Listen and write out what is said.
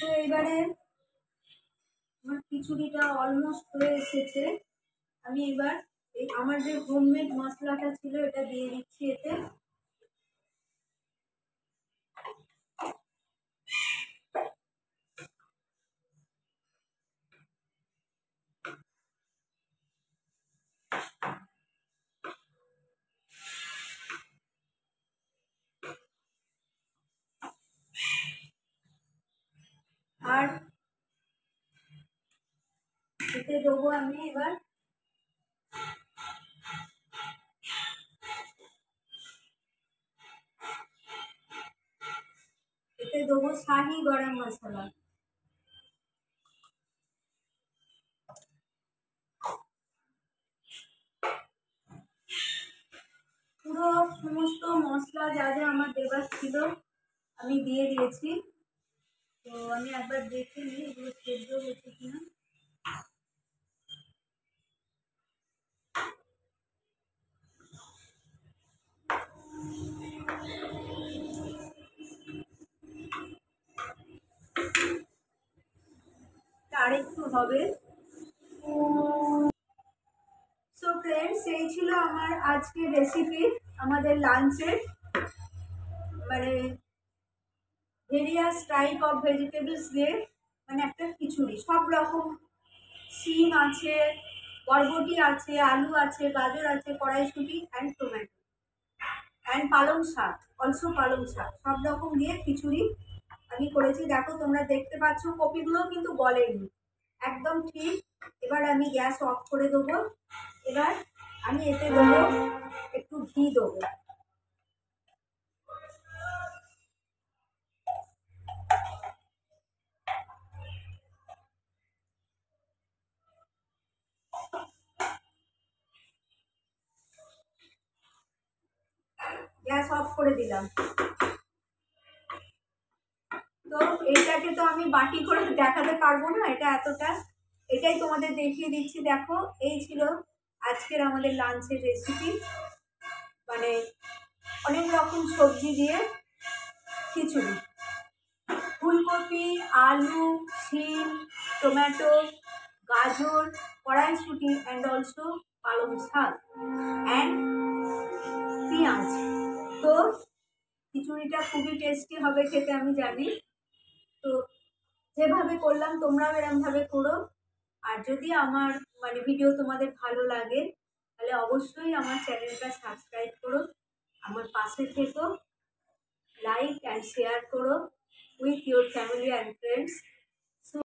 তো এবারে আমার খিচুড়িটা অলমোস্ট হয়ে এসেছে। আমি এবার এই আমার যে হোমমেড মশলাটা ছিল এটা দিয়ে দিচ্ছি এতে। আর এতে দেবো আমি এবার এতে দেবো শাহি গরম মশলা। পুরো সমস্ত মশলা যা যা আমার দেবার ছিল আমি দিয়ে দিয়েছি। তো আমি একবার দেখে নিই এগুলো সেদ্ধ হয়েছে কিনা। আর একটু হবে। সো ফ্রেন্ডস, এই ছিল আমার আজকের রেসিপি, আমাদের লাঞ্চের, মানে ভেরিয়াস টাইপ অফ ভেজিটেবলস দিয়ে মানে একটা খিচুড়ি। সব রকম সিম আছে, বরবটি আছে, আলু আছে, গাজর আছে, কড়াইশুঁটি অ্যান্ড টমেটো অ্যান্ড পালং শাক, অলসো পালং শাক, সব রকম দিয়ে খিচুড়ি আমি করেছি। দেখো তোমরা দেখতে পাচ্ছ কপিগুলোও কিন্তু গলেনি, একদম ঠিক। এবার আমি গ্যাস অফ করে দেবো। এবার আমি এতে দেবো একটু ঘি দেবো। গ্যাস অফ করে দিলাম। তো এইটাকে তো আমি বাটি করে দেখাতে পারবো না, এটা এতটা, এটাই তোমাদের দেখিয়ে দিচ্ছি। দেখো এই ছিল আজকের আমাদের লাঞ্চের রেসিপি, মানে অনেক রকম সবজি দিয়ে খিচুড়ি। ফুলকপি, আলু, শিম, টমেটো, গাজর, কড়াইশুঁটি অ্যান্ড অলসো পালং শাক অ্যান্ড পেঁয়াজ। তো খিচুড়িটা খুবই টেস্টি হবে খেতে আমি জানি। তো যেভাবে করলাম তোমরাও এরমভাবে করো। আর যদি আমার মানে ভিডিও তোমাদের ভালো লাগে তাহলে অবশ্যই আমার চ্যানেলটা সাবস্ক্রাইব করো, আমার পাশে থেকো, লাইক অ্যান্ড শেয়ার করো with your family and friends.